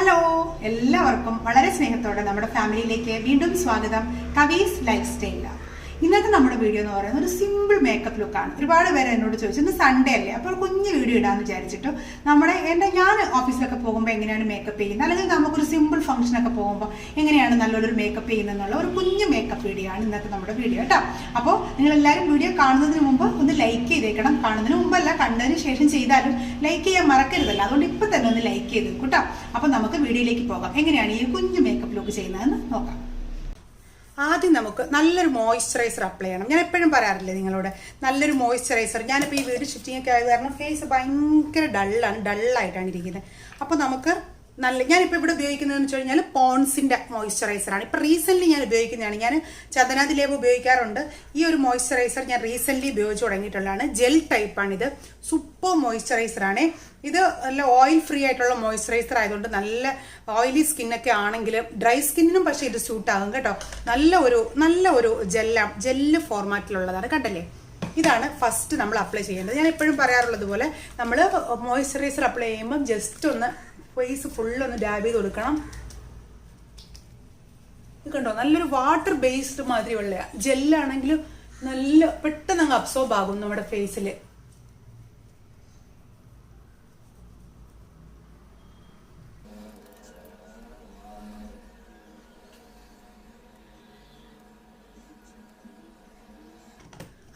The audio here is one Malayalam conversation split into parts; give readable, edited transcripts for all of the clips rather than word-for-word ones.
ഹലോ, എല്ലാവർക്കും വളരെ സ്നേഹത്തോടെ നമ്മുടെ ഫാമിലിയിലേക്ക് വീണ്ടും സ്വാഗതം. കവീസ് ലൈഫ് സ്റ്റൈലിലാണ്. ഇന്നത്തെ നമ്മുടെ വീഡിയോ എന്ന് പറയുന്നത് ഒരു സിമ്പിൾ മേക്കപ്പ് ലുക്കാണ്. ഒരുപാട് പേര് എന്നോട് ചോദിച്ചു, ഇന്ന് സൺഡേ അല്ലേ, അപ്പോൾ കുഞ്ഞ് വീഡിയോ ഇടാന്ന് വിചാരിച്ചിട്ടു ഞാൻ ഓഫീസിലൊക്കെ പോകുമ്പോൾ എങ്ങനെയാണ് മേക്കപ്പ് ചെയ്യുന്നത്, അല്ലെങ്കിൽ നമുക്കൊരു സിമ്പിൾ ഫംഗ്ഷനൊക്കെ പോകുമ്പോൾ എങ്ങനെയാണ് നല്ലൊരു മേക്കപ്പ് ചെയ്യുന്നത് എന്നുള്ള ഒരു കുഞ്ഞ് മേക്കപ്പ് വീഡിയോ ആണ് ഇന്നത്തെ നമ്മുടെ വീഡിയോ കേട്ടോ. അപ്പോൾ നിങ്ങൾ എല്ലാവരും വീഡിയോ കാണുന്നതിന് മുമ്പ് ഒന്ന് ലൈക്ക് ചെയ്തേക്കണം. കാണുന്നതിന് മുമ്പല്ല, കണ്ടതിന് ശേഷം ചെയ്താലും ലൈക്ക് ചെയ്യാൻ മറക്കരുതല്ലോ. അതുകൊണ്ട് ഇപ്പം തന്നെ ഒന്ന് ലൈക്ക് ചെയ്ത് കേട്ടോ. അപ്പോൾ നമുക്ക് വീഡിയോയിലേക്ക് പോകാം. എങ്ങനെയാണ് ഈ കുഞ്ഞ് മേക്കപ്പ് ലുക്ക് ചെയ്യുന്നതെന്ന് നോക്കാം. ആദ്യം നമുക്ക് നല്ലൊരു മോയ്സ്ചറൈസർ അപ്ലൈ ചെയ്യണം. ഞാൻ എപ്പോഴും പറയാറില്ലേ നിങ്ങളോട്, നല്ലൊരു മോയ്സ്ചറൈസർ. ഞാനിപ്പോൾ ഈ വീഡിയോ ഷിഫ്റ്റിംഗ് ഒക്കെ ആയത് കാരണം ഫേസ് ഭയങ്കര ഡള്ളായിട്ടാണ് ഇരിക്കുന്നത്. അപ്പോൾ നമുക്ക് ഞാനിപ്പോൾ ഇവിടെ ഉപയോഗിക്കുന്നതെന്ന് വെച്ച് കഴിഞ്ഞാൽ പോൺസിൻ്റെ മോയ്സ്ചറൈസറാണ്. ഇപ്പോൾ റീസെൻ്റ്ലി ഞാൻ ഉപയോഗിക്കുന്നതാണ്. ഞാൻ ചന്ദനാദി ലേബ് ഉപയോഗിക്കാറുണ്ട്. ഈ ഒരു മോയ്സ്ചറൈസർ ഞാൻ റീസെൻ്റ്ലി ഉപയോഗിച്ച് തുടങ്ങിയിട്ടുള്ളതാണ്. ജെൽ ടൈപ്പാണിത്. സൂപ്പർ മോയ്സ്ചറൈസറാണ് ഇത്. നല്ല ഓയിൽ ഫ്രീ ആയിട്ടുള്ള മോയ്സ്ചറൈസർ ആയതുകൊണ്ട് നല്ല ഓയിലി സ്കിന്നൊക്കെ ആണെങ്കിൽ ഡ്രൈ സ്കിന്നിനും പക്ഷേ ഇത് സ്യൂട്ടാകും കേട്ടോ. നല്ല ഒരു ജെല്ല് ഫോർമാറ്റിലുള്ളതാണ്. കണ്ടല്ലേ, ഇതാണ് ഫസ്റ്റ് നമ്മൾ അപ്ലൈ ചെയ്യേണ്ടത്. ഞാൻ എപ്പോഴും പറയാറുള്ളത് പോലെ നമ്മൾ മോയ്സ്ചറൈസർ അപ്ലൈ ചെയ്യുമ്പോൾ ജസ്റ്റ് ഒന്ന് ഫേസ് ഫുള്ളൊന്ന് ഡാബ് ചെയ്ത് കൊടുക്കണം. ഇത് കണ്ടോ, നല്ലൊരു വാട്ടർ ബേസ്ഡ് മാതിരിയുള്ള ജെല്ലാണെങ്കിലും നല്ല പെട്ടെന്ന് അങ്ങ് അബ്സോർബ് ആകും നമ്മുടെ ഫേസിൽ.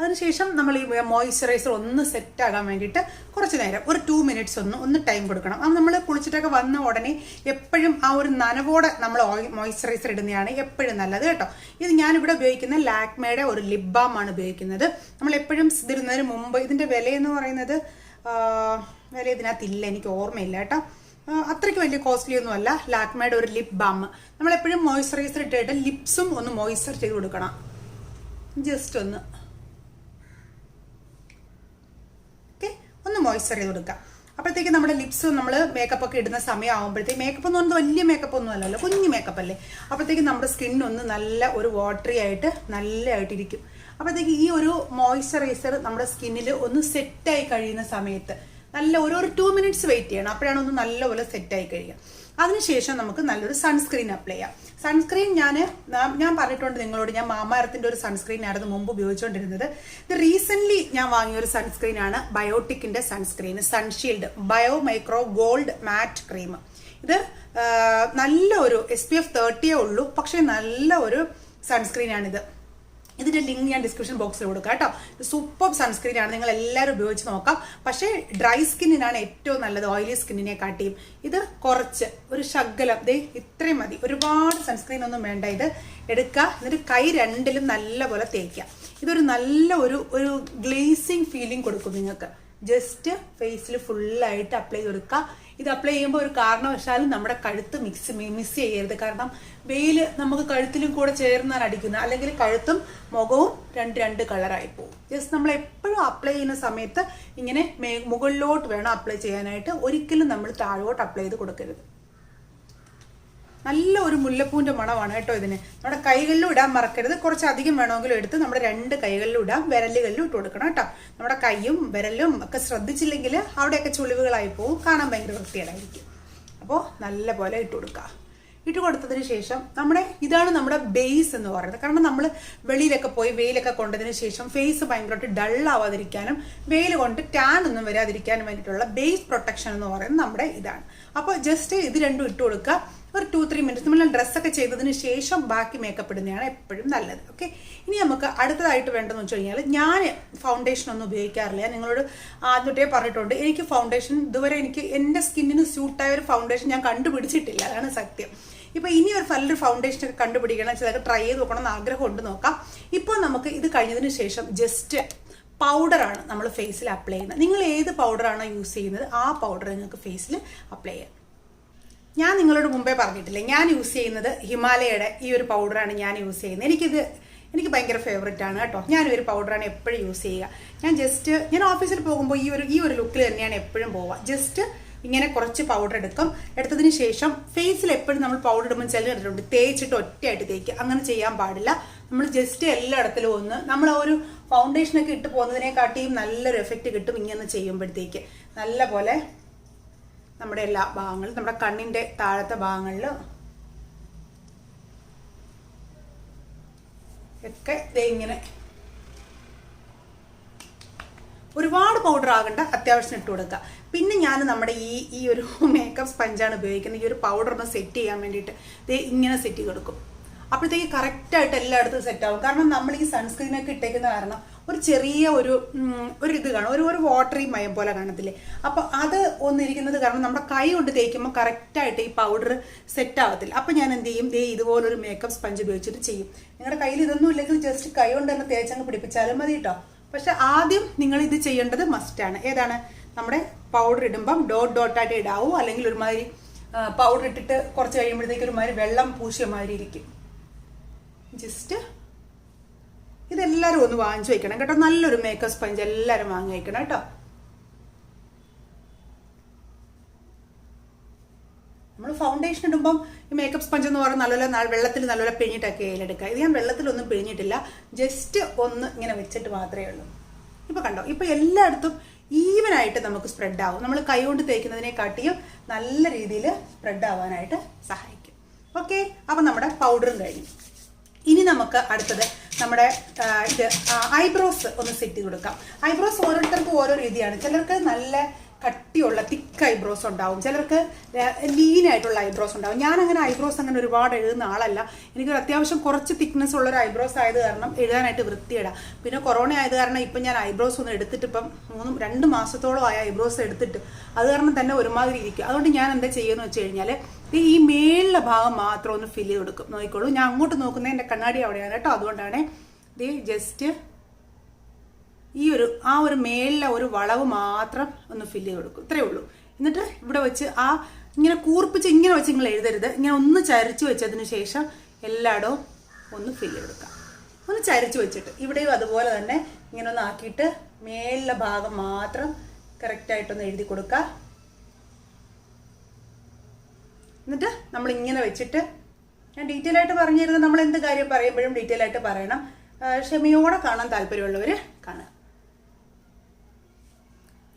അതിനുശേഷം നമ്മൾ ഈ മോയ്സ്ചറൈസർ ഒന്ന് സെറ്റ് ആകാൻ വേണ്ടിയിട്ട് കുറച്ച് നേരം ഒരു 2 മിനിറ്റ്സ് ഒന്ന് ടൈം കൊടുക്കണം. അത് നമ്മൾ കുളിച്ചിട്ടൊക്കെ വന്ന ഉടനെ എപ്പോഴും ആ ഒരു നനവോടെ നമ്മൾ മോയ്സ്ചറൈസർ ഇടുന്നതാണ് എപ്പോഴും നല്ലത് കേട്ടോ. ഇത് ഞാനിവിടെ ഉപയോഗിക്കുന്ന ലാക്മയുടെ ഒരു ലിപ്ബാം ആണ് ഉപയോഗിക്കുന്നത്. നമ്മൾ എപ്പോഴും ഇതിരുന്നതിന് മുമ്പ് ഇതിൻ്റെ വിലയെന്ന് പറയുന്നത് വില ഇതിനകത്തില്ല, എനിക്ക് ഓർമ്മയില്ല കേട്ടോ. അത്രയ്ക്ക് വലിയ കോസ്റ്റ്ലി ഒന്നും അല്ല. ലാക്മയുടെ ഒരു ലിപ് ബാം. നമ്മളെപ്പോഴും മോയ്സ്ചറൈസർ ഇട്ടിട്ട് ലിപ്സും ഒന്ന് മോയ്സ്ചർ ചെയ്ത് കൊടുക്കണം. ജസ്റ്റ് ഒന്ന് മോയ്സ്ചർ ചെയ്ത് കൊടുക്കുക. അപ്പോഴത്തേക്ക് നമ്മുടെ ലിപ്സ് നമ്മൾ മേക്കപ്പ് ഒക്കെ ഇടുന്ന സമയം ആകുമ്പോഴത്തേക്ക്, മേക്കപ്പ് എന്ന് പറയുന്നത് വലിയ മേക്കപ്പ് ഒന്നും അല്ലല്ലോ, കുഞ്ഞു മേക്കപ്പ് അല്ലേ. അപ്പോഴത്തേക്ക് നമ്മുടെ സ്കിന്നൊന്ന് നല്ല ഒരു വാട്ടറി ആയിട്ട് നല്ലതായിട്ടിരിക്കും. അപ്പോഴത്തേക്ക് ഈ ഒരു മോയ്സ്ചറൈസർ നമ്മുടെ സ്കിന്നിൽ ഒന്ന് സെറ്റായി കഴിയുന്ന സമയത്ത് നല്ല ഒരു 2 മിനിറ്റ്സ് വെയിറ്റ് ചെയ്യണം. അപ്പോഴാണ് ഒന്ന് നല്ലപോലെ സെറ്റായി കഴിയുക. അതിനുശേഷം നമുക്ക് നല്ലൊരു സൺസ്ക്രീൻ അപ്ലൈ ചെയ്യാം. സൺസ്ക്രീൻ ഞാൻ പറഞ്ഞിട്ടുണ്ട് നിങ്ങളോട്, ഞാൻ മാമാർത്തിൻ്റെ ഒരു സൺസ്ക്രീൻ ആയിരുന്നു മുമ്പ് ഉപയോഗിച്ചുകൊണ്ടിരുന്നത്. ഇത് റീസെൻ്റ്ലി ഞാൻ വാങ്ങിയ ഒരു സൺസ്ക്രീൻ ആണ്, ബയോട്ടിക്കിൻ്റെ സൺസ്ക്രീൻ സൺഷീൽഡ് ബയോ മൈക്രോ ഗോൾഡ് മാറ്റ് ക്രീം. ഇത് നല്ല ഒരു SPF 30 ഉള്ളൂ, പക്ഷേ നല്ല ഒരു സൺസ്ക്രീനാണിത്. ഇതിന്റെ ലിങ്ക് ഞാൻ ഡിസ്ക്രിപ്ഷൻ ബോക്സിൽ കൊടുക്കാം കേട്ടോ. സൂപ്പർ സൺസ്ക്രീൻ ആണ്, നിങ്ങൾ എല്ലാവരും ഉപയോഗിച്ച് നോക്കാം. പക്ഷേ ഡ്രൈ സ്കിന്നിനാണ് ഏറ്റവും നല്ലത്, ഓയിലി സ്കിന്നിനെ കാട്ടിയും. ഇത് കുറച്ച് ഒരു ശകലം ഇത്രയും മതി, ഒരുപാട് സൺസ്ക്രീൻ ഒന്നും വേണ്ട. ഇത് എടുക്കുക, എന്നിട്ട് കൈ രണ്ടിലും നല്ലപോലെ തേക്കുക. ഇതൊരു നല്ല ഒരു ഗ്ലേസിങ് ഫീലിംഗ് കൊടുക്കും നിങ്ങൾക്ക്. ജസ്റ്റ് ഫേസിൽ ഫുള്ളായിട്ട് അപ്ലൈ ചെയ്ത് കൊടുക്കുക. ഇത് അപ്ലൈ ചെയ്യുമ്പോൾ ഒരു കാരണവശാലും നമ്മുടെ കഴുത്ത് മിസ് ചെയ്യരുത്. കാരണം വെയിൽ നമുക്ക് കഴുത്തിലും കൂടെ ചേർന്നാണ് അടിക്കുന്നത്, അല്ലെങ്കിൽ കഴുത്തും മുഖവും രണ്ട് കളറായി പോകും. ജസ്റ്റ് നമ്മൾ എപ്പോഴും അപ്ലൈ ചെയ്യുന്ന സമയത്ത് ഇങ്ങനെ മുകളിലോട്ട് വേണം അപ്ലൈ ചെയ്യാനായിട്ട്. ഒരിക്കലും നമ്മൾ താഴോട്ട് അപ്ലൈ ചെയ്ത് കൊടുക്കരുത്. നല്ല ഒരു മുല്ലപ്പൂവിൻ്റെ മണമാണ് കേട്ടോ ഇതിന്. നമ്മുടെ കൈകളിലും ഇടാൻ മറക്കരുത്. കുറച്ചധികം വേണമെങ്കിലും എടുത്ത് നമ്മുടെ 2 കൈകളിലും ഇടാം, വിരലുകളിലും ഇട്ട് കൊടുക്കണം കേട്ടോ. നമ്മുടെ കൈയും വിരലും ഒക്കെ ശ്രദ്ധിച്ചില്ലെങ്കിൽ അവിടെയൊക്കെ ചുളിവുകളായി പോകും, കാണാൻ ഭയങ്കര വൃത്തികേടായിരിക്കും. അപ്പോൾ നല്ല പോലെ ഇട്ട് കൊടുക്കുക. ഇട്ട് കൊടുത്തതിന് ശേഷം ഇതാണ് നമ്മുടെ ബേസ് എന്ന് പറയുന്നത്. കാരണം നമ്മൾ വെളിയിലൊക്കെ പോയി വെയിലൊക്കെ കൊണ്ടതിന് ശേഷം ഫേസ് ഭയങ്കരമായിട്ട് ഡള്ളാവാതിരിക്കാനും വെയിൽ കൊണ്ട് ടാൻ ഒന്നും വരാതിരിക്കാനും വേണ്ടിയിട്ടുള്ള ബേസ് പ്രൊട്ടക്ഷൻ എന്ന് പറയുന്നത് നമ്മുടെ ഇതാണ്. അപ്പോൾ ജസ്റ്റ് ഇത് രണ്ടും ഇട്ട് കൊടുക്കുക. ഒരു 2-3 മിനിറ്റ്സ് നമ്മൾ ഡ്രസ്സൊക്കെ ചെയ്തതിന് ശേഷം ബാക്കി മേക്കപ്പ് ഇടുന്നതാണ് എപ്പോഴും നല്ലത്. ഓക്കെ, ഇനി നമുക്ക് അടുത്തതായിട്ട് വേണ്ടതെന്ന് വെച്ച് കഴിഞ്ഞാൽ, ഞാൻ ഫൗണ്ടേഷൻ ഒന്നും ഉപയോഗിക്കാറില്ല. നിങ്ങളോട് ആദ്യത്തെ പറഞ്ഞിട്ടുണ്ട്, എനിക്ക് ഫൗണ്ടേഷൻ ഇതുവരെ എൻ്റെ സ്കിന്നിന് സ്യൂട്ടായ ഒരു ഫൗണ്ടേഷൻ ഞാൻ കണ്ടുപിടിച്ചിട്ടില്ല. അതാണ് സത്യം. ഇപ്പോൾ ഇനി നല്ലൊരു ഫൗണ്ടേഷനൊക്കെ കണ്ടുപിടിക്കണം, ചിലർക്ക് ട്രൈ ചെയ്ത് നോക്കണം എന്ന് ആഗ്രഹമുണ്ട്, നോക്കാം. ഇപ്പോൾ നമുക്ക് ഇത് കഴിഞ്ഞതിന് ശേഷം ജസ്റ്റ് പൗഡറാണ് നമ്മൾ ഫേസിൽ അപ്ലൈ ചെയ്യുന്നത്. നിങ്ങൾ ഏത് പൗഡറാണോ യൂസ് ചെയ്യുന്നത് ആ പൗഡർ നിങ്ങൾക്ക് ഫേസിൽ അപ്ലൈ ചെയ്യാം. ഞാൻ നിങ്ങളോട് മുമ്പേ പറഞ്ഞിട്ടില്ലേ, ഞാൻ യൂസ് ചെയ്യുന്നത് ഹിമാലയയുടെ ഈ ഒരു പൗഡറാണ് ഞാൻ യൂസ് ചെയ്യുന്നത്. എനിക്ക് ഭയങ്കര ഫേവററ്റ് ആണ് കേട്ടോ. ഞാനൊരു പൗഡറാണ് എപ്പോഴും യൂസ് ചെയ്യുക. ഞാൻ ഓഫീസിൽ പോകുമ്പോൾ ഈ ഒരു ലുക്കിൽ തന്നെയാണ് എപ്പോഴും പോവുക. ജസ്റ്റ് ഇങ്ങനെ കുറച്ച് പൗഡർ എടുത്തതിന് ശേഷം ഫേസിൽ എപ്പോഴും നമ്മൾ പൗഡർ ഇടുമ്പോൾ ചില ഇട്ടിട്ടുണ്ട് തേച്ചിട്ട് ഒറ്റയായിട്ട് തേക്കുക. അങ്ങനെ ചെയ്യാൻ പാടില്ല. നമ്മൾ ജസ്റ്റ് എല്ലായിടത്തിലും നമ്മൾ ആ ഒരു ഫൗണ്ടേഷനൊക്കെ ഇട്ട് പോകുന്നതിനെക്കാട്ടിയും നല്ലൊരു എഫക്റ്റ് കിട്ടും ഇങ്ങനെ ചെയ്യുമ്പോഴത്തേക്ക്. നല്ല പോലെ നമ്മുടെ എല്ലാ ഭാഗങ്ങളും, നമ്മുടെ കണ്ണിൻ്റെ താഴത്തെ ഭാഗങ്ങളിൽ ഒക്കെ ഇങ്ങനെ ഒരുപാട് പൗഡർ ആകണ്ട, അത്യാവശ്യം ഇട്ട് കൊടുക്കുക. പിന്നെ ഞാൻ നമ്മുടെ ഈ ഒരു മേക്കപ്പ് സ്പഞ്ചാണ് ഉപയോഗിക്കുന്നത്. ഈ ഒരു പൗഡർ ഒന്ന് സെറ്റ് ചെയ്യാൻ വേണ്ടിയിട്ട് ഇങ്ങനെ സെറ്റ് ചെയ്ത് കൊടുക്കും. അപ്പോഴത്തേക്ക് കറക്റ്റായിട്ട് എല്ലായിടത്തും സെറ്റ് ആവും. കാരണം നമ്മൾ ഈ സൺസ്ക്രീനൊക്കെ ഇട്ടേക്കുന്ന കാരണം ഒരു ചെറിയ ഒരു ഇത് കാണും, ഒരു വാട്ടറി മയം പോലെ കാണത്തില്ലേ. അപ്പോൾ അത് ഒന്നിരിക്കുന്നത് കാരണം നമ്മുടെ കൈ കൊണ്ട് തേക്കുമ്പോൾ കറക്റ്റായിട്ട് ഈ പൗഡർ സെറ്റ് ആവത്തില്ല. അപ്പോൾ ഞാൻ എന്ത് ചെയ്യും, ഇതുപോലൊരു മേക്കപ്പ് സ്പഞ്ച് ഉപയോഗിച്ചിട്ട് ചെയ്യും. നിങ്ങളുടെ കയ്യിൽ ഇതൊന്നും ഇല്ലെങ്കിൽ ജസ്റ്റ് കൈ കൊണ്ട് തന്നെ തേച്ചങ്ങ് പിടിപ്പിച്ചാലും മതി കേട്ടോ. പക്ഷെ ആദ്യം നിങ്ങൾ ഇത് ചെയ്യേണ്ടത് മസ്റ്റാണ്. ഏതാണ്, നമ്മുടെ പൗഡർ ഇടുമ്പം ഡോട്ടായിട്ട് ഇടാവൂ, അല്ലെങ്കിൽ ഒരുമാതിരി പൗഡർ ഇട്ടിട്ട് കുറച്ച് കഴിയുമ്പോഴത്തേക്ക് ഒരുമാതിരി വെള്ളം പൂശിയ മാതിരി ഇരിക്കും. ജസ്റ്റ് ഇതെല്ലാവരും ഒന്ന് വാങ്ങിച്ചു വയ്ക്കണം കേട്ടോ. നല്ലൊരു മേക്കപ്പ് സ്പഞ്ച് എല്ലാവരും വാങ്ങി വയ്ക്കണം കേട്ടോ. നമ്മൾ ഫൗണ്ടേഷൻ ഇടുമ്പം ഈ മേക്കപ്പ് സ്പഞ്ച് എന്ന് പറഞ്ഞാൽ നല്ലപോലെ വെള്ളത്തിൽ നല്ലപോലെ പിഴിഞ്ഞിട്ടൊക്കെ കയ്യിലെടുക്കുക. ഇത് ഞാൻ വെള്ളത്തിലൊന്നും പിഴിഞ്ഞിട്ടില്ല, ജസ്റ്റ് ഒന്ന് ഇങ്ങനെ വെച്ചിട്ട് മാത്രമേ ഉള്ളൂ. ഇപ്പൊ കണ്ടോ, ഇപ്പൊ എല്ലായിടത്തും ഈവനായിട്ട് നമുക്ക് സ്പ്രെഡ് ആവും. നമ്മൾ കൈ കൊണ്ട് തേക്കുന്നതിനെക്കാട്ടിയും നല്ല രീതിയിൽ സ്പ്രെഡ് ആവാനായിട്ട് സഹായിക്കും. ഓക്കെ, അപ്പൊ നമ്മുടെ പൗഡറും കഴിഞ്ഞു. ഇനി നമുക്ക് അടുത്തത് നമ്മുടെ ഐബ്രോസ് ഒന്ന് സെറ്റ് ചെയ്ത് കൊടുക്കാം. ഐബ്രോസ് ഓരോരുത്തർക്കും ഓരോ രീതിയാണ്. ചിലർക്ക് നല്ല കട്ടിയുള്ള തിക്ക് ഐബ്രോസ് ഉണ്ടാവും, ചിലർക്ക് ലീനായിട്ടുള്ള ഐബ്രോസ് ഉണ്ടാവും. ഞാൻ അങ്ങനെ ഐബ്രോസ് അങ്ങനെ ഒരുപാട് എഴുതുന്ന ആളല്ല. എനിക്കൊരു അത്യാവശ്യം കുറച്ച് തിക്നെസ് ഉള്ളൊരു ഐബ്രോസ് ആയത് കാരണം എഴുതാനായിട്ട് വൃത്തിയിടാം. പിന്നെ കൊറോണ ആയത് കാരണം ഇപ്പം ഞാൻ ഐബ്രോസ് ഒന്ന് എടുത്തിട്ട് ഇപ്പം 2 മാസത്തോളം ആയ ഐബ്രോസ് എടുത്തിട്ട് അത് കാരണം തന്നെ ഒരുമാതിരി ഇരിക്കും. അതുകൊണ്ട് ഞാൻ എന്താ ചെയ്യുമെന്ന് വെച്ച് കഴിഞ്ഞാൽ ഈ മേളിലെ ഭാഗം മാത്രം ഒന്ന് ഫില്ല് ചെയ്ത് കൊടുക്കും. നോക്കിക്കോളൂ, ഞാൻ അങ്ങോട്ട് നോക്കുന്നത് എൻ്റെ കണ്ണാടി അവിടെയാണ് കേട്ടോ. അതുകൊണ്ടാണ് ജസ്റ്റ് ഈ ഒരു മേളിലെ ഒരു വളവ് മാത്രം ഒന്ന് ഫില്ല് ചെയ്ത് കൊടുക്കും. ഇത്രയേ ഉള്ളൂ. എന്നിട്ട് ഇവിടെ വെച്ച് ഇങ്ങനെ കൂർപ്പിച്ച് ഇങ്ങനെ വെച്ച് നിങ്ങൾ എഴുതരുത്. ഇങ്ങനെ ഒന്ന് ചരിച്ച് വെച്ചതിന് ശേഷം എല്ലായിടവും ഒന്ന് ഫില്ല് ചെയ്തെടുക്കാം. ഒന്ന് ചരിച്ച് വെച്ചിട്ട് ഇവിടെയും അതുപോലെ തന്നെ ഇങ്ങനെ ഒന്ന് ആക്കിയിട്ട് മേളിലെ ഭാഗം മാത്രം കറക്റ്റായിട്ടൊന്ന് എഴുതി കൊടുക്കുക. എന്നിട്ട് നമ്മൾ ഇങ്ങനെ വെച്ചിട്ട്, ഞാൻ ഡീറ്റെയിൽ ആയിട്ട് പറഞ്ഞു തരുന്നത്, നമ്മൾ എന്ത് കാര്യം പറയുമ്പോഴും ഡീറ്റെയിൽ ആയിട്ട് പറയണം. ക്ഷമയോടെ കാണാൻ താല്പര്യമുള്ളവർ കാണുക.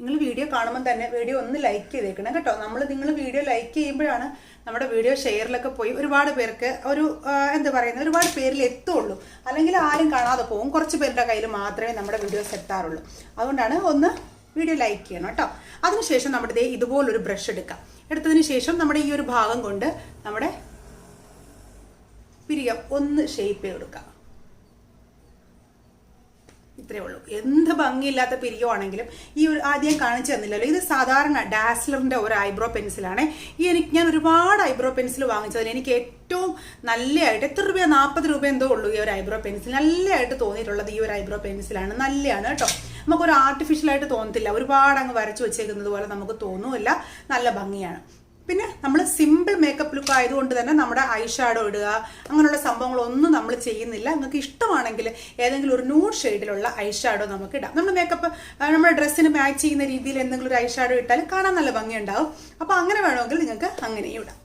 നിങ്ങൾ വീഡിയോ കാണുമ്പോൾ തന്നെ വീഡിയോ ഒന്ന് ലൈക്ക് ചെയ്തേക്കണം കേട്ടോ. നിങ്ങൾ വീഡിയോ ലൈക്ക് ചെയ്യുമ്പോഴാണ് നമ്മുടെ വീഡിയോ ഷെയറിലൊക്കെ പോയി ഒരുപാട് പേർക്ക് ഒരുപാട് പേരിൽ എത്തുള്ളൂ. അല്ലെങ്കിൽ ആരും കാണാതെ പോകും. കുറച്ച് പേരുടെ കയ്യിൽ മാത്രമേ നമ്മുടെ വീഡിയോസ് എത്താറുള്ളൂ. അതുകൊണ്ടാണ് ഒന്ന് വീഡിയോ ലൈക്ക് ചെയ്യണം കേട്ടോ. അതിനുശേഷം നമ്മുടെ ഇതുപോലൊരു ബ്രഷ് എടുക്കാം. എടുത്തതിന് ശേഷം നമ്മുടെ ഈ ഒരു ഭാഗം കൊണ്ട് നമ്മുടെ പിരികം ഒന്ന് ഷേപ്പ് ചെയ്ത് കൊടുക്കാം. ഇത്രയേ ഉള്ളൂ. എന്ത് ഭംഗിയില്ലാത്ത പിരികമാണെങ്കിലും ആദ്യം കാണിച്ചു തന്നില്ലല്ലോ, ഇത് സാധാരണ ഡാസ്ലറിന്റെ ഒരു ഐബ്രോ പെൻസിലാണ്. ഞാൻ ഒരുപാട് ഐബ്രോ പെൻസിൽ വാങ്ങിച്ചതിൽ എനിക്ക് ഏറ്റവും നല്ലതായിട്ട്, എത്ര രൂപ, 40 രൂപ എന്തോ ഉള്ളൂ ഈ ഒരു ഐബ്രോ പെൻസിൽ. നല്ലതായിട്ട് തോന്നിയിട്ടുള്ളത് ഈ ഒരു ഐബ്രോ പെൻസിലാണ്. നല്ലതാണ് കേട്ടോ. നമുക്കൊരു ആർട്ടിഫിഷ്യലായിട്ട് തോന്നത്തില്ല, ഒരുപാട് അങ്ങ് വരച്ചു വെച്ചേക്കുന്നത് പോലെ നമുക്ക് തോന്നുമില്ല. നല്ല ഭംഗിയാണ്. പിന്നെ നമ്മൾ സിമ്പിൾ മേക്കപ്പ് ലുക്ക് ആയതുകൊണ്ട് തന്നെ നമ്മുടെ ഐ ഷാഡോ ഇടുക അങ്ങനെയുള്ള സംഭവങ്ങളൊന്നും നമ്മൾ ചെയ്യുന്നില്ല. നിങ്ങൾക്ക് ഇഷ്ടമാണെങ്കിൽ ഏതെങ്കിലും ഒരു ന്യൂഡ് ഷെയ്ഡിലുള്ള ഐ ഷാഡോ നമുക്ക് ഇടാം. നമ്മുടെ ഡ്രസ്സിന് മാച്ച് ചെയ്യുന്ന രീതിയിൽ എന്തെങ്കിലും ഒരു ഐ ഷാഡോ ഇട്ടാൽ കാണാൻ നല്ല ഭംഗിയുണ്ടാവും. അപ്പോൾ അങ്ങനെ വേണമെങ്കിൽ നിങ്ങൾക്ക് അങ്ങനെയും ഇടാം.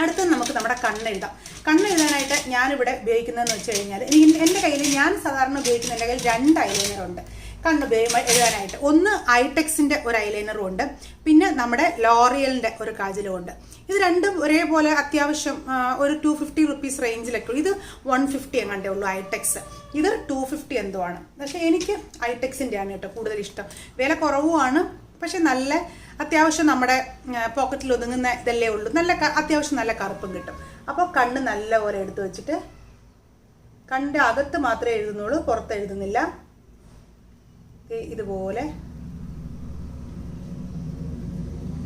അടുത്തത് നമുക്ക് നമ്മുടെ കണ്ണെഴുതാം. കണ്ണെഴുതാനായിട്ട് ഞാനിവിടെ ഉപയോഗിക്കുന്നതെന്ന് വെച്ച് കഴിഞ്ഞാൽ, എൻ്റെ കയ്യിൽ ഞാൻ സാധാരണ ഉപയോഗിക്കുന്ന എൻ്റെ കയ്യിൽ 2 ഐലൈനറുണ്ട് കണ്ണ് എഴുതാനായിട്ട്. ഒന്ന് ഐടെക്സിൻ്റെ ഒരു ഐലൈനറും ഉണ്ട്, പിന്നെ നമ്മുടെ ലോറിയലിൻ്റെ ഒരു കാജലും ഉണ്ട്. ഇത് രണ്ടും ഒരേപോലെ അത്യാവശ്യം ഒരു 250 റുപ്പീസ് റേഞ്ചിലൊക്കെ. ഇത് 150 എങ്ങാണ്ടേ ഉള്ളൂ ഐടെക്സ്, ഇത് 250 എന്തോ ആണ്. പക്ഷെ എനിക്ക് ഐടെക്സിൻ്റെ ആണ് കേട്ടോ കൂടുതൽ ഇഷ്ടം. വില കുറവുമാണ്, പക്ഷെ നല്ല അത്യാവശ്യം നമ്മുടെ പോക്കറ്റിൽ ഒതുങ്ങുന്ന ഇതല്ലേ ഉള്ളൂ. അത്യാവശ്യം നല്ല കറുപ്പും കിട്ടും. അപ്പോൾ കണ്ണ് നല്ലപോലെ എടുത്ത് വെച്ചിട്ട്, കണ്ണിൻ്റെ അകത്ത് മാത്രമേ എഴുതുന്നുള്ളൂ, പുറത്ത് എഴുതുന്നില്ല. ഇതുപോലെ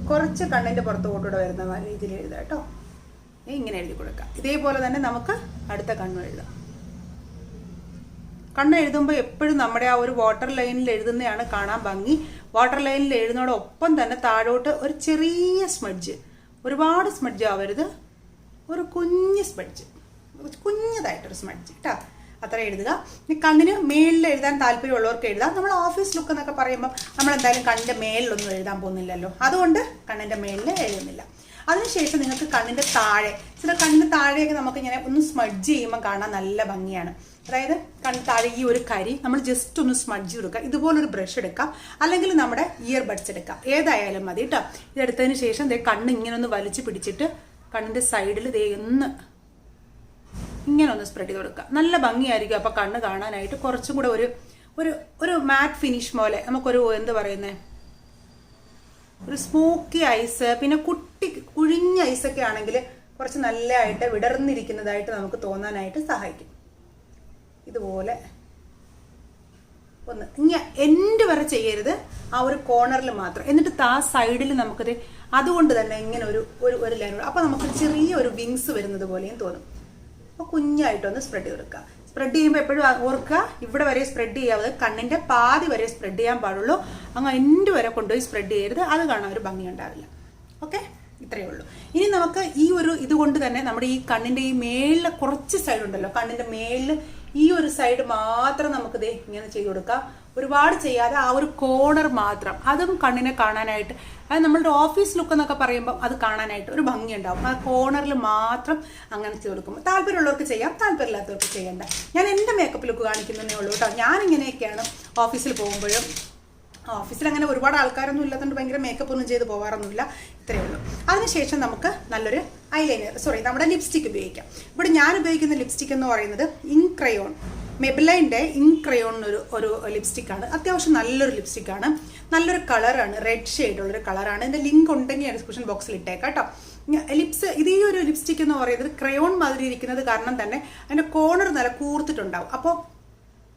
കുറച്ച് കണ്ണിൻ്റെ പുറത്തോട്ടൂടെ വരുന്ന രീതിയിൽ എഴുതാം കേട്ടോ. ഇങ്ങനെ എഴുതി കൊടുക്കാം. ഇതേപോലെ തന്നെ നമുക്ക് അടുത്ത കണ്ണും എഴുതാം. കണ്ണ് എഴുതുമ്പോൾ എപ്പോഴും നമ്മുടെ ആ ഒരു വാട്ടർ ലൈനിൽ എഴുതുന്നതാണ് കാണാൻ ഭംഗി. വാട്ടർ ലൈനിൽ എഴുതുന്നതോടൊപ്പം തന്നെ താഴോട്ട് ഒരു ചെറിയ സ്മഡ്ജ്, ഒരുപാട് സ്മഡ്ജ് ആവരുത്, ഒരു കുഞ്ഞ് സ്മഡ്ജ്, കുഞ്ഞതായിട്ടൊരു സ്മഡ്ജ് കേട്ടോ, അത്ര എഴുതുക. കണ്ണിന് മേളിൽ എഴുതാൻ താല്പര്യമുള്ളവർക്ക് എഴുതാം. നമ്മൾ ഓഫീസ് ലുക്ക് എന്നൊക്കെ പറയുമ്പോൾ നമ്മൾ എന്തായാലും കണ്ണിൻ്റെ മേളിലൊന്നും എഴുതാൻ പോകുന്നില്ലല്ലോ, അതുകൊണ്ട് കണ്ണിൻ്റെ മേളിൽ എഴുതുന്നില്ല. അതിനുശേഷം നിങ്ങൾക്ക് കണ്ണിൻ്റെ താഴെ, ചില കണ്ണിൻ്റെ താഴെയൊക്കെ നമുക്ക് ഇങ്ങനെ ഒന്ന് സ്മഡ്ജ് ചെയ്യുമ്പോൾ കാണാൻ നല്ല ഭംഗിയാണ്. അതായത് കണ്ണ് താഴെ ഈ ഒരു കരി നമ്മൾ ജസ്റ്റ് ഒന്ന് സ്മഡ്ജ് കൊടുക്കുക. ഇതുപോലൊരു ബ്രഷ് എടുക്കാം, അല്ലെങ്കിൽ നമ്മുടെ ഇയർ ബഡ്സ് എടുക്കാം, ഏതായാലും മതി കേട്ടോ. ഇതെടുത്തതിന് ശേഷം ദേ കണ്ണ് ഇങ്ങനെ ഒന്ന് വലിച്ചു പിടിച്ചിട്ട് കണ്ണിൻ്റെ സൈഡിൽ ദേ ഇങ്ങനെ ഒന്ന് സ്പ്രെഡ് ചെയ്ത് കൊടുക്കുക. നല്ല ഭംഗിയായിരിക്കും. അപ്പോൾ കണ്ണ് കാണാനായിട്ട് കുറച്ചും കൂടെ ഒരു മാറ്റ് ഫിനിഷ് പോലെ, നമുക്കൊരു എന്ത് പറയുന്നത്, ഒരു സ്മോക്കി ഐസ്, പിന്നെ കുഴിഞ്ഞ ഐസൊക്കെ ആണെങ്കിൽ കുറച്ച് നല്ലതായിട്ട് വിടർന്നിരിക്കുന്നതായിട്ട് നമുക്ക് തോന്നാനായിട്ട് സഹായിക്കും. ഇതുപോലെ ഒന്ന് എൻഡ് വരെ ചെയ്യരുത്, ആ ഒരു കോർണറിൽ മാത്രം. എന്നിട്ട് ആ സൈഡിൽ നമുക്കത് അതുകൊണ്ട് തന്നെ ഇങ്ങനെ ഒരു ലൈൻ, അപ്പോൾ നമുക്ക് ചെറിയൊരു വിങ്സ് വരുന്നത് പോലെയും തോന്നും. അപ്പോൾ കുഞ്ഞായിട്ടൊന്ന് സ്പ്രെഡ് ചെയ്ത് കൊടുക്കുക. സ്പ്രെഡ് ചെയ്യുമ്പോൾ എപ്പോഴും ഓർക്കുക, ഇവിടെ വരെ സ്പ്രെഡ് ചെയ്യാതെ കണ്ണിൻ്റെ പാതി വരെ സ്പ്രെഡ് ചെയ്യാൻ പാടുള്ളൂ. അങ്ങ് എൻഡ് വരെ കൊണ്ടുപോയി സ്പ്രെഡ് ചെയ്യരുത്, അത് കാണാൻ ഒരു ഭംഗി ഉണ്ടാവില്ല. ഓക്കെ, ഇത്രയേ ഉള്ളൂ. ഇനി നമുക്ക് ഈ ഇതുകൊണ്ട് തന്നെ നമ്മുടെ ഈ കണ്ണിൻ്റെ ഈ മേളിലെ കുറച്ച് സൈഡ് ഉണ്ടല്ലോ, കണ്ണിൻ്റെ മേളിൽ ഈ ഒരു സൈഡ് മാത്രം നമുക്കിത് ഇങ്ങനെ ചെയ്ത് കൊടുക്കാം. ഒരുപാട് ചെയ്യാതെ ആ ഒരു കോർണർ മാത്രം, അതും കണ്ണിനെ കാണാനായിട്ട്, അത് നമ്മളുടെ ഓഫീസ് ലുക്ക് എന്നൊക്കെ പറയുമ്പോൾ അത് കാണാനായിട്ട് ഒരു ഭംഗി ഉണ്ടാവും. ആ കോർണറിൽ മാത്രം അങ്ങനെ ചെയ്ത് കൊടുക്കും. താല്പര്യമുള്ളവർക്ക് ചെയ്യാം, താല്പര്യമില്ലാത്തവർക്ക് ചെയ്യണ്ട. ഞാൻ എൻ്റെ മേക്കപ്പ് ലുക്ക് കാണിക്കുന്നതേ ഉള്ളൂ കേട്ടോ. ഞാനിങ്ങനെയൊക്കെയാണ് ഓഫീസിൽ പോകുമ്പോഴും. ഓഫീസിൽ അങ്ങനെ ഒരുപാട് ആൾക്കാരൊന്നും ഇല്ലാത്തതുകൊണ്ട് ഭയങ്കര മേക്കപ്പ് ഒന്നും ചെയ്ത് പോകാറൊന്നുമില്ല. ഇത്രയേ ഉള്ളൂ. അതിനുശേഷം നമുക്ക് നല്ലൊരു നമ്മുടെ ലിപ്സ്റ്റിക്ക് ഉപയോഗിക്കാം. ഇവിടെ ഞാൻ ഉപയോഗിക്കുന്ന ലിപ്സ്റ്റിക് എന്ന് പറയുന്നത് ഇങ്ക് ക്രയോൺ, മെബിലൈൻ്റെ ഇങ്ക് ക്രയോൺ ഒരു ലിപ്സ്റ്റിക്കാണ്. അത്യാവശ്യം നല്ലൊരു ലിപ്സ്റ്റിക്കാണ്, നല്ലൊരു കളറാണ്, റെഡ് ഷെയ്ഡുള്ളൊരു കളറാണ്. ഇതിൻ്റെ ലിങ്ക് ഉണ്ടെങ്കിൽ ഡിസ്ക്രിപ്ഷൻ ബോക്സിൽ ഇട്ടേക്കാം കേട്ടോ. ഈ ഒരു ലിപ്സ്റ്റിക് എന്ന് പറയുന്നത് ക്രയോൺ മാതിരി ഇരിക്കുന്നത് കാരണം തന്നെ അതിൻ്റെ കോർണർ നല്ല കൂർത്തിട്ടുണ്ടാവും. അപ്പോൾ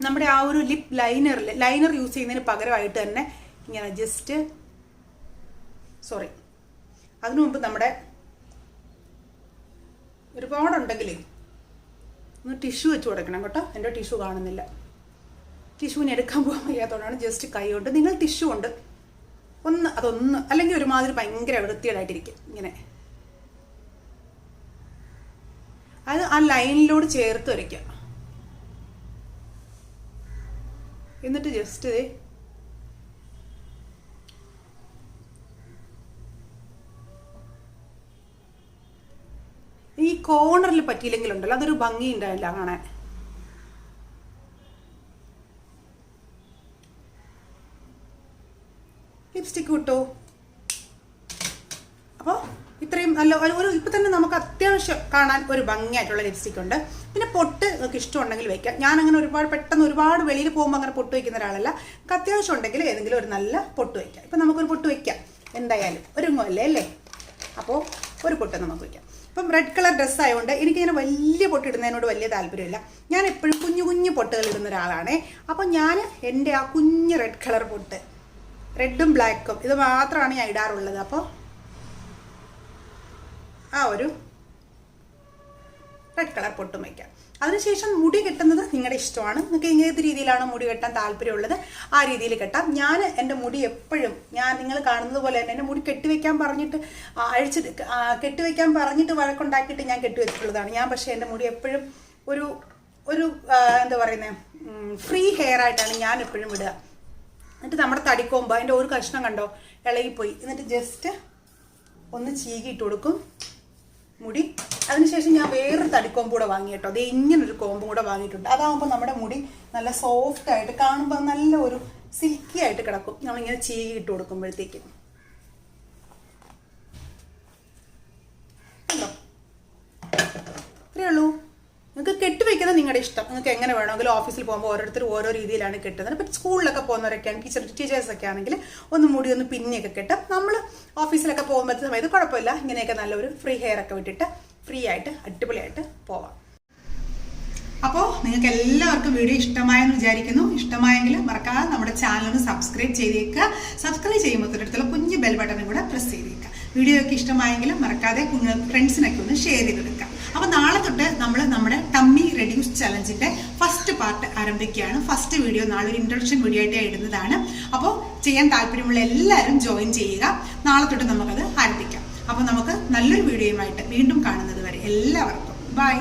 നമ്മുടെ ആ ഒരു ലിപ് ലൈനർ യൂസ് ചെയ്യുന്നതിന് പകരമായിട്ട് തന്നെ ഇങ്ങനെ ജസ്റ്റ് അതിനു മുമ്പ് നമ്മുടെ ഒരുപാടുണ്ടെങ്കിലേ ഒന്ന് ടിഷ്യൂ വെച്ച് കൊടുക്കണം കേട്ടോ. എൻ്റെ ടിഷ്യൂ കാണുന്നില്ല, ടിഷ്യൂവിന് എടുക്കാൻ പോകാൻ വയ്യാത്തതുകൊണ്ടാണ് ജസ്റ്റ് കൈ കൊണ്ട്. നിങ്ങൾ ടിഷ്യൂ കൊണ്ട് അതൊന്ന് അല്ലെങ്കിൽ ഒരുമാതിരി ഭയങ്കര വൃത്തികേടായിട്ടിരിക്കും ഇങ്ങനെ, അത് ആ ലൈനിലോട് ചേർത്ത് വരയ്ക്കുക. എന്നിട്ട് ജസ്റ്റ് ഈ കോർണറിൽ പറ്റിയില്ലെങ്കിലുണ്ടല്ലോ അതൊരു ഭംഗി ഉണ്ടാവില്ല കാണാൻ. ലിപ്സ്റ്റിക്ക് കിട്ടോ. അപ്പോൾ ഇത്രയും നല്ല ഇപ്പം തന്നെ നമുക്ക് അത്യാവശ്യം കാണാൻ ഒരു ഭംഗിയായിട്ടുള്ള ലിപ്സ്റ്റിക് ഉണ്ട്. പിന്നെ പൊട്ട് നിങ്ങൾക്ക് ഇഷ്ടമുണ്ടെങ്കിൽ വയ്ക്കാം. ഞാനങ്ങനെ പെട്ടെന്ന് ഒരുപാട് വെളിയിൽ പോകുമ്പോൾ അങ്ങനെ പൊട്ട് വയ്ക്കുന്ന ഒരാളല്ല. നിങ്ങൾക്ക് അത്യാവശ്യം ഉണ്ടെങ്കിൽ ഏതെങ്കിലും ഒരു നല്ല പൊട്ട് വയ്ക്കാം. ഇപ്പം നമുക്കൊരു പൊട്ട് വയ്ക്കാം, എന്തായാലും ഒരു അല്ലേ. അപ്പോൾ ഒരു പൊട്ട് നമുക്ക് വയ്ക്കാം. ഇപ്പം റെഡ് കളർ ഡ്രസ്സ് ആയതുകൊണ്ട് എനിക്കിങ്ങനെ വലിയ പൊട്ടിടുന്നതിനോട് വലിയ താല്പര്യമില്ല. ഞാൻ എപ്പോഴും കുഞ്ഞു പൊട്ടുകൾ ഇടുന്ന ഒരാളാണേ. അപ്പോൾ ഞാൻ എൻ്റെ ആ കുഞ്ഞ് റെഡ് കളർ പൊട്ട്, റെഡും ബ്ലാക്കും ഇത് മാത്രമാണ് ഞാൻ ഇടാറുള്ളത്. അപ്പോൾ ആ ഒരു റെഡ് കളർ പൊട്ടും വയ്ക്കാം. അതിനുശേഷം മുടി കെട്ടുന്നത് നിങ്ങളുടെ ഇഷ്ടമാണ്. നിങ്ങൾക്ക് ഏത് രീതിയിലാണോ മുടി കെട്ടാൻ താല്പര്യമുള്ളത് ആ രീതിയിൽ കെട്ടാം. ഞാൻ എൻ്റെ മുടി എപ്പോഴും നിങ്ങൾ കാണുന്നത് പോലെ തന്നെ എൻ്റെ മുടി കെട്ടിവെക്കാൻ പറഞ്ഞിട്ട് കെട്ടിവെക്കാൻ പറഞ്ഞിട്ട് വഴക്കുണ്ടാക്കിയിട്ട് ഞാൻ കെട്ടിവെച്ചിട്ടുള്ളതാണ്. പക്ഷേ എൻ്റെ മുടി എപ്പോഴും ഒരു എന്താ പറയുന്നത്, ഫ്രീ ഹെയർ ആയിട്ടാണ് ഞാൻ എപ്പോഴും വിടുക. എന്നിട്ട് നമ്മുടെ തടിക്കൊമ്പ് അതിൻ്റെ ഒരു കഷ്ണം കണ്ടോ ഇളകിപ്പോയി. എന്നിട്ട് ജസ്റ്റ് ഒന്ന് ചീകിയിട്ട് കൊടുക്കും മുടി. അതിനുശേഷം ഞാൻ വേറൊരു തടിക്കൊമ്പ് കൂടെ വാങ്ങി കേട്ടോ. അത് ഇങ്ങനൊരു കോമ്പും കൂടെ വാങ്ങിയിട്ടുണ്ട്. അതാകുമ്പോൾ നമ്മുടെ മുടി നല്ല സോഫ്റ്റ് ആയിട്ട് കാണുമ്പോൾ നല്ല ഒരു സിൽക്കി ആയിട്ട് കിടക്കും. നമ്മളിങ്ങനെ ചീകിയിട്ട് കൊടുക്കുമ്പോഴത്തേക്കും ഇത്രയേ ഉള്ളൂ. നിങ്ങൾക്ക് കെട്ടിവെക്കുന്നത് നിങ്ങളുടെ ഇഷ്ടം. നിങ്ങൾക്ക് എങ്ങനെ വേണമെങ്കിലും ഓഫീസിൽ പോകുമ്പോൾ ഓരോരുത്തരും ഓരോ രീതിയിലാണ് കെട്ടുന്നത്. ഇപ്പം സ്കൂളിലൊക്കെ പോകുന്നവരൊക്കെയാണ്, ടീച്ചേഴ്സൊക്കെ ആണെങ്കിൽ മുടി ഒന്ന് പിന്നെയൊക്കെ കെട്ടും. നമ്മൾ ഓഫീസിലൊക്കെ പോകുമ്പോഴത്തെ സമയത്ത് കുഴപ്പമില്ല, ഇങ്ങനെയൊക്കെ നല്ലൊരു ഫ്രീ ഹെയർ ഒക്കെ വിട്ടിട്ട് ഫ്രീ ആയിട്ട് അടിപൊളിയായിട്ട് പോവാം. അപ്പോൾ നിങ്ങൾക്ക് എല്ലാവർക്കും വീഡിയോ ഇഷ്ടമായെന്ന് വിചാരിക്കുന്നു. ഇഷ്ടമായെങ്കിൽ മറക്കാതെ നമ്മുടെ ചാനൽ സബ്സ്ക്രൈബ് ചെയ്തേക്കുക. സബ്സ്ക്രൈബ് ചെയ്യുമ്പോൾ തൊട്ടടുത്തുള്ള കുഞ്ഞു ബെൽ ബട്ടണും കൂടെ പ്രസ് ചെയ്തേക്കുക. വീഡിയോ ഒക്കെ ഇഷ്ടമായെങ്കിൽ മറക്കാതെ ഫ്രണ്ട്സിനൊക്കെ ഒന്ന് ഷെയർ ചെയ്തെടുക്കുക. അപ്പോൾ നാളെ തൊട്ട് നമ്മൾ നമ്മുടെ ടമ്മി റെഡ്യൂസ് ചലഞ്ചിന്റെ ഫസ്റ്റ് പാർട്ട് ആരംഭിക്കുകയാണ്. ഫസ്റ്റ് വീഡിയോ നാളെ ഒരു ഇൻട്രൊഡക്ഷൻ വീഡിയോ ആയിട്ട് ഇടുന്നതാണ്. അപ്പോൾ ചെയ്യാൻ താല്പര്യമുള്ള എല്ലാവരും ജോയിൻ ചെയ്യുക. നാളെ തൊട്ട് നമുക്കത് ആരംഭിക്കാം. അപ്പോൾ നമുക്ക് നല്ലൊരു വീഡിയോയുമായിട്ട് വീണ്ടും കാണുന്നത് വരെ എല്ലാവർക്കും ബൈ.